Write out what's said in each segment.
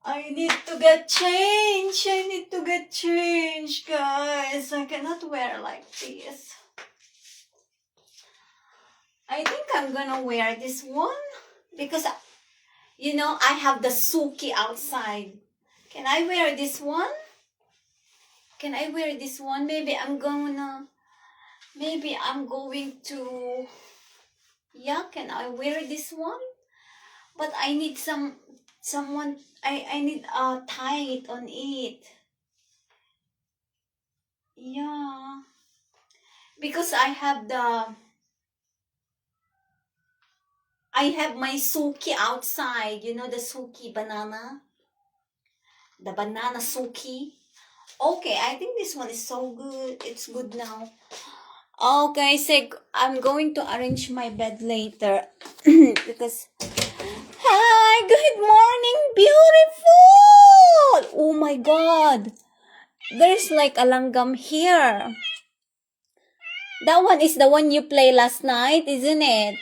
I need to get change. I need to get change, guys. I cannot wear like this. I think I'm gonna wear this one because, you know, I have the Suki outside. Can I wear this one? Can I wear this one? Maybe I'm going to, yeah, can I wear this one? But I need someone, I need a tie it on it. Yeah. Because I have my Suki outside. You know the Suki banana? The banana Suki. Okay, I think this one is so good. It's good now. Okay, so I'm going to arrange my bed later. Because, hi, good morning, beautiful! Oh my God. There's like a langgam here. That one is the one you played last night, isn't it?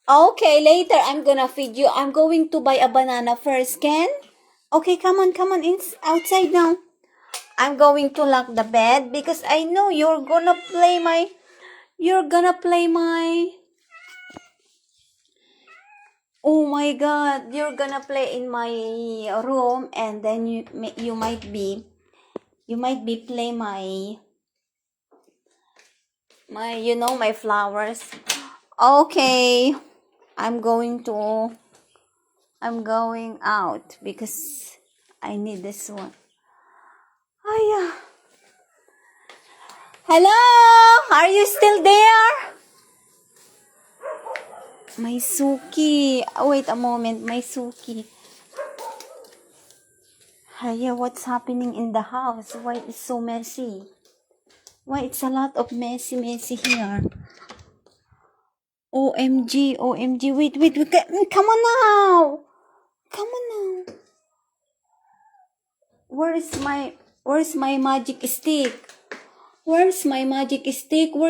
Okay, later I'm gonna feed you. I'm going to buy a banana first, Ken? Okay, come on, it's outside now. I'm going to lock the bed because I know you're gonna play my, oh my God, you're gonna play in my room, and then you might be play my my flowers. Okay, I'm going out because I need this one. Hiya. Hello? Are you still there? My Suki. Oh, wait a moment. My Suki. Hiya, what's happening in the house? Why it's so messy? Why it's a lot of messy here? OMG. Wait. Come on now. Where's my magic stick? Where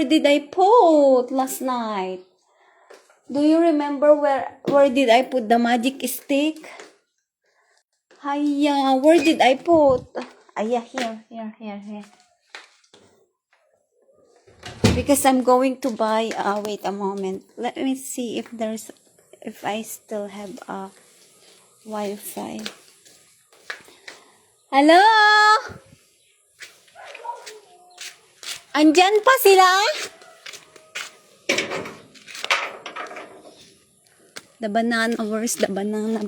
did I put last night? Do you remember where did I put the magic stick? Hiya, where did I put? Yeah, here. Because I'm going to buy, wait a moment. Let me see if I still have a Wi-Fi. Hello? Andyan pa sila? The banana, where's the banana?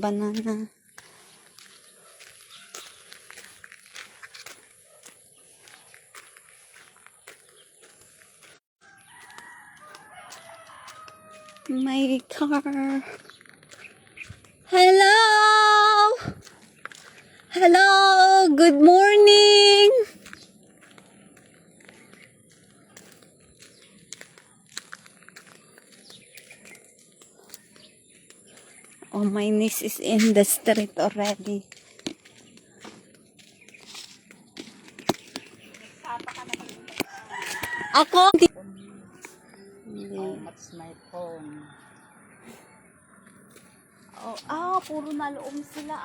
My car. Hello, good morning. Oh, my niece is in the street already. Ako? How much my phone? Puro naloom sila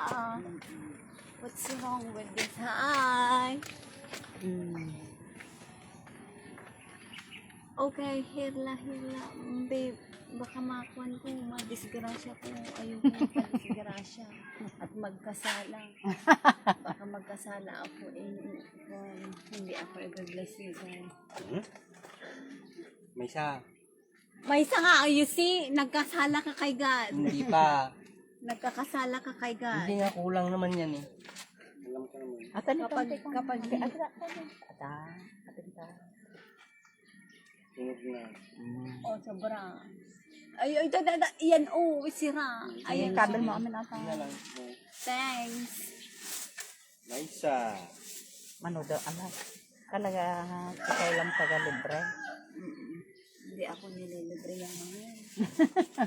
What's wrong with this? Hi. Okay, hila. Babe, baka makuan ko, madisgrasya ko. Ayoko magka-disgrasya at magkasala. Baka magkasala ako hindi ako i-bless you guys. May isa nga, you see, nagkasala ka kay God. Hindi pa. Nagkakasala ka kay God. Hindi nga, kulang naman yan eh. Alam ko naman. Kapag oh, sobra. Ay, yan, sira. Ay, kabel mo kami nata. Thanks. Maisa. Manood alas. Talaga, ikaw lang taga-libre. Hindi ako nililibre yan ngayon.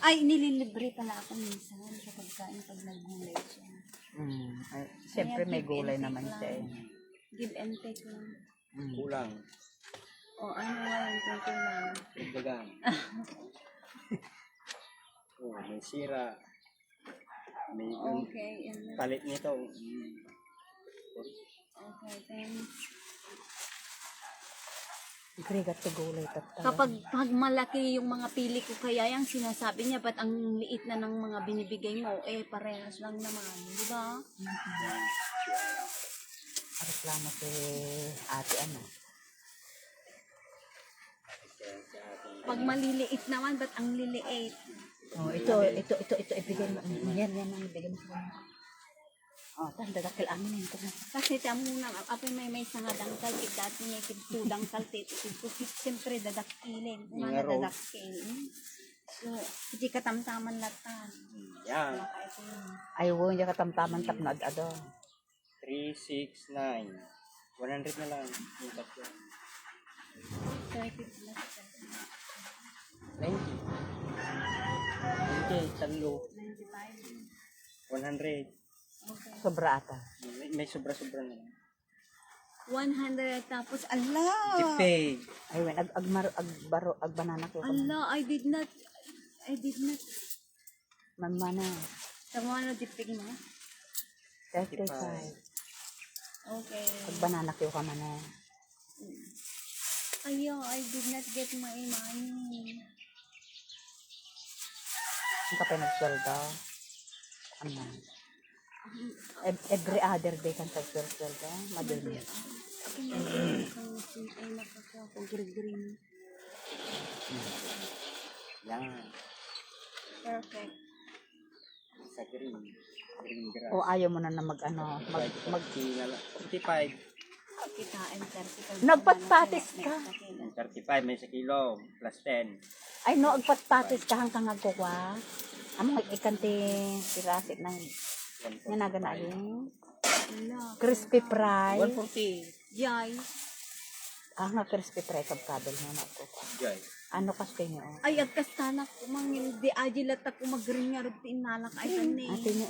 Ay, nililibre pala ako minsan sa pagkain pag nagulay siya. Siyempre may gulay naman siya eh. Give and take lang. Kulang. Ano nga yung kulang? Dagang. May sira. May Okay, yan na. palit nito. Okay, thanks. Agregat sa gulay tatay. Kapag pag malaki yung mga pili ko, kaya yung sinasabi niya, ba't ang liit na ng mga binibigay mo? Eh, parehas lang naman, di ba? Reklamo si ate ano. Pag maliliit naman, ba't ang liliit? Oh, ito, ibigay mo. Yan ang ibigay mo sa kanya. Oh, tanda dakil amin yun. Kasi tiyan mo na, apay may sangadang kaltit, dati may tudang kaltit, siyempre dadakilin, kung Nga ano raw. dadakilin. So, hindi katamtaman latan. Yan. Baka ito yun. Ayaw niya katamtaman tap na ado. 369. 100 na lang. Yung tatlo. 30 plus 90. Okay, talo. 95. 100. Okay. Sobra ata. May sobra-sobra na lang. 100 tapos, ala! Tipid. Ayun, agbanana ko. Ala, I did not. Mamana. Tama na dipig mo? 35. Okay. Agbanana ko ka man eh. Ayo, I did not get my money. Ang kapay nagsweldo. Ano? Every other day kang nagsweldo. Madali. Ay, nakaka ko green. Yan. Perfect. Sa green. Green grass. O ayaw mo na mag ano. Mag 40 na lang. 45. Kitain 30. Nagpatpatis ka. 35 may sa kilo. Plus 10. Ay no, agpatpatis ka hanggang agkukwa. Amo ikanti pirasit ng nanaga na yun. Crispy fry. 140. Yay. Ah, nga crispy fry kab kabel na agkukwa. Joy. Ano kasi niyo? Ay, agkastanak ko mangin di ajilat ako magring nga rupi inalak ay tani. Ate niyo.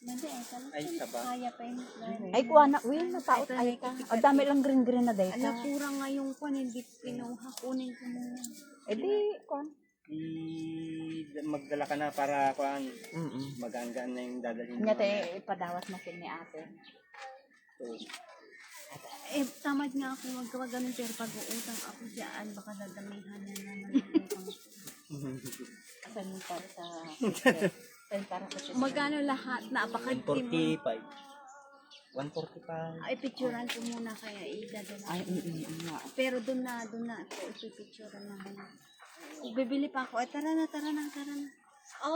Nandi ay tala. Ay, saba. Kaya pa yun. Ay kuha na, uy, nataot ay ka. O dami lang green na dahil Ala, ka. kurang nga yung kwan, hindi pinuha. Kunin ko muna. Eh di, kuha. Magdala ka na para kuan Mm. magaan na yung dadalhin mo. Nga tayo ipadawas na sin ni ate. So, Eh, tamad nga ako magkawag ganun, pero pag uutang ako dyan, baka dadamihan na naman. Saan para sa... Saan para sa... Magkano lahat na, baka di mo. 145. 145. Ay, picturean ko muna kaya idadala. Ay, nga. Pero doon na ako ipipicturean na muna. Bibili pa ako. Ay, tara na.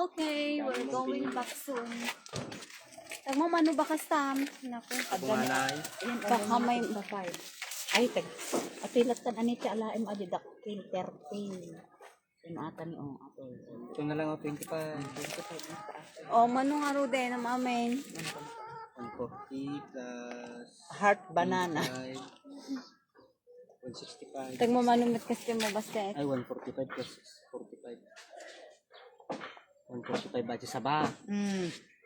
Okay, we're going back soon. Tagmo mano ba kastam? Naku, Bumanay. Yan, baka may bakay. Ay, tag. Atilat tan anita alaim adidak kin 30. Yung ata ni ato. Ito na lang ako 25. 25 na sa ate. oh, mano nga ro din, amen. 140 plus Heart banana. 165. Tagmo mano met kasi mo basta. Ay, 145 plus 45. 145 bache sa ba?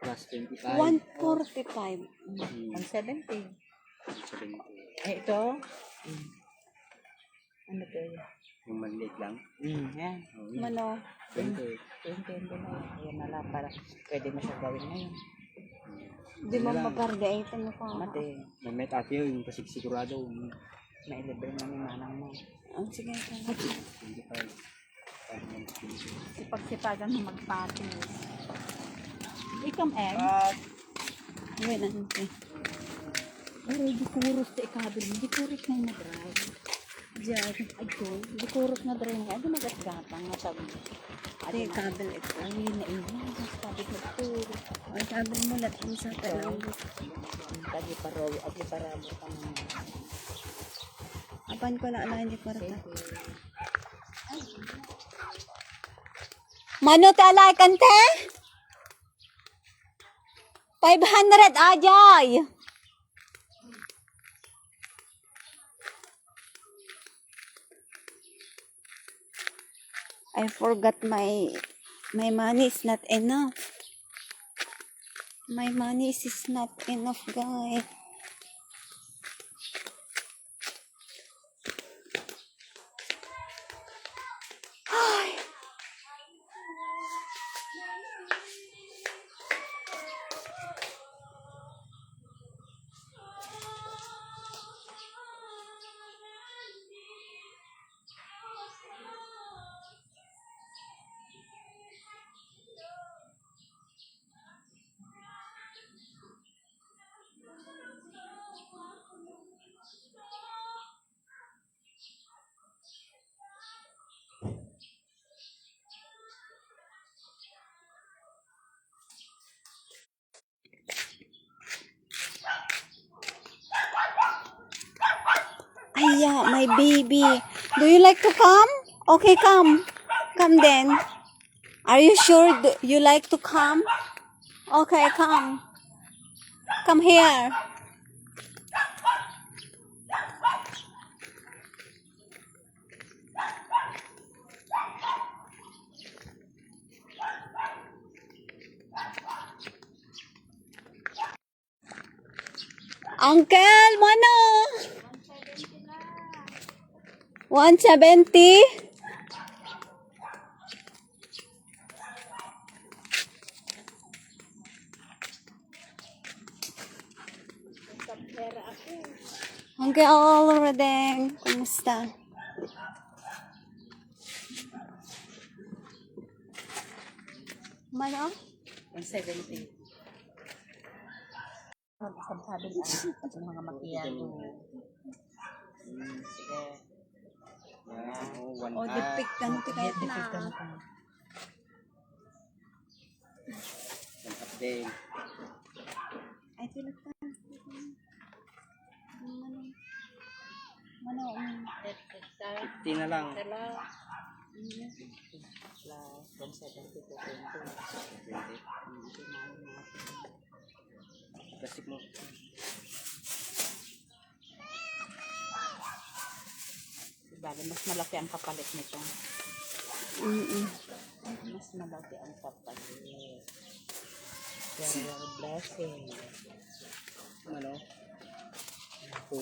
Plus 25. 145. 170. 70. Eh, ito? Ano to yun? Yung maliit lang. Yan. Oh, yun. Mano? 20. 20 na yun. Ayan na lang para pwede mo siya gawin ngayon. Di mo maparga ito mo pa. Mati, May ate yun, kasi sigurado. may libre na ni manang mo. Oh, sige. 25. Sipag-sipagan mo magpati. Ikam egg. Wait na natin. Pero di kuros sa ikabil mo. Di kuros na yung na-drive. Diyan. Ito, di kuros na drive nga. Di magasgatang nga sabi. Ate, kabel ito. Ay, naiwan. Sabi ko, kuros. Ay, kabel mo lahat yung sa talang. Agi paraw, agi paramo pang Apan ko na hindi ko rin. Mano talay kante? 500 ajay. I forgot my money is not enough. My money is not enough, guys. my baby. Do you like to come? Okay, come. Come then. Are you sure you like to come? Okay, come. Come here. Uncle, mano? 170? Uncle Rodeng, kumusta? Mano? 170. Sabi na sa mga makiyato. Sige. Yan, one O, half. dipiktan ti kahit na. One half din. Ay, tilak ka. Mano? 50 na lang. Plus 170 to 20. 20. Plastic mo. Bale, mas malaki ang kapalit nito. Mas malaki ang kapalit. Kaya blessing. Ano? 2.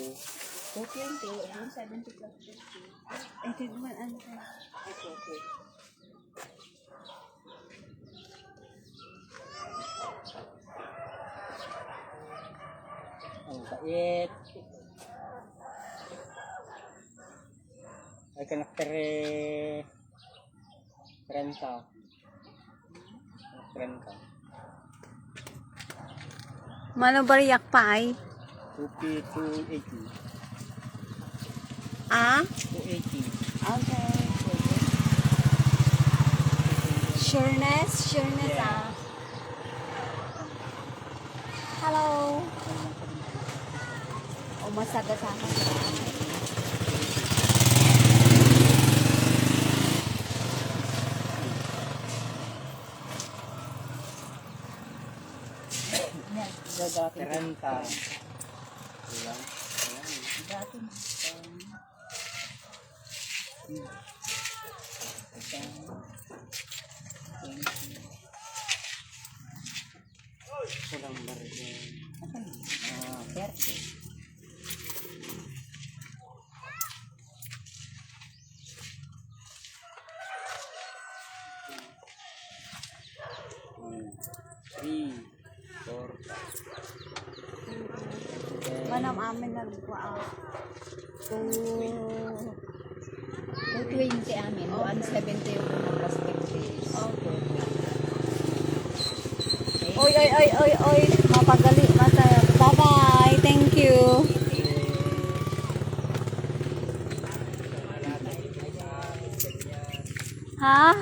220, 170 plus 50. Ay, tigman, uncle. Okay. Ang bait. Ay kanaktere 30. 30. Mano bariyak pa ay? 280. Ah? 280. Okay. Sureness? Sureness, Yeah. ah. Hello. O, masaga sa akin. Gagatin. 30. Ilang? Gagatin. Kulang ba rin? 30. Three, four. Manam amin nagwa. 220 amin. 170 yung una plus 50. Okay. Oy, oy, oy, oy, oy. Mapagali mata. Bye-bye. Thank you. Ha?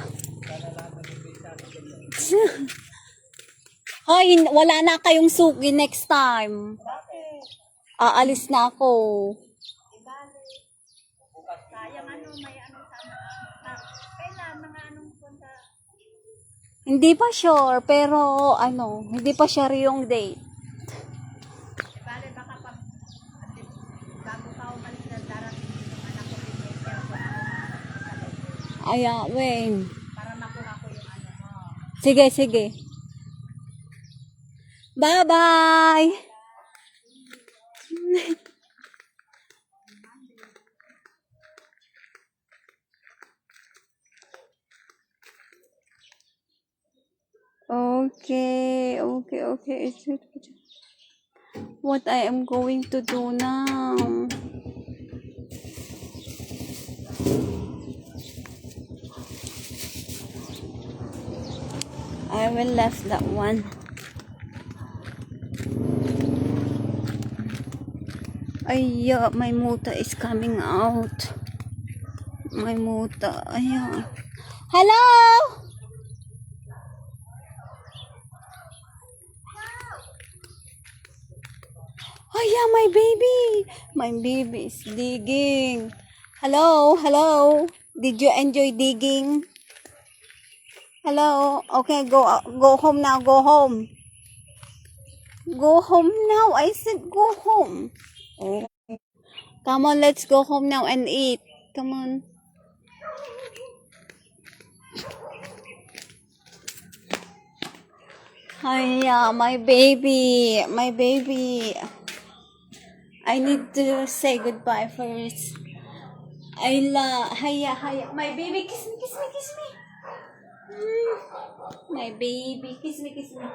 Hoy, wala na kayong suki next time. Aalis na ako. Hindi pa sure, pero ano, hindi pa sure yung date. Aya, wen. Para makuha ko yung ano mo. Sige, sige. Bye-bye! Okay, okay, okay. What I am going to do now? I will left that one. Ay, my muta is coming out. My muta. Ay, hello! Oh yeah, my baby. My baby is digging. Hello, hello. Did you enjoy digging? Hello. Okay, go home now. Go home. Go home now. I said go home. Oh. Come on, let's go home now and eat. Come on. Hiya, my baby. My baby. I need to say goodbye first. Hiya, hiya. My baby, kiss me, kiss me, kiss me. My baby, kiss me, kiss me.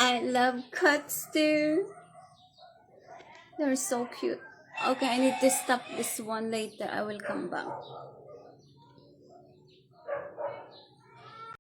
I love cats too. They're so cute. Okay, I need to stop this one later. I will come back.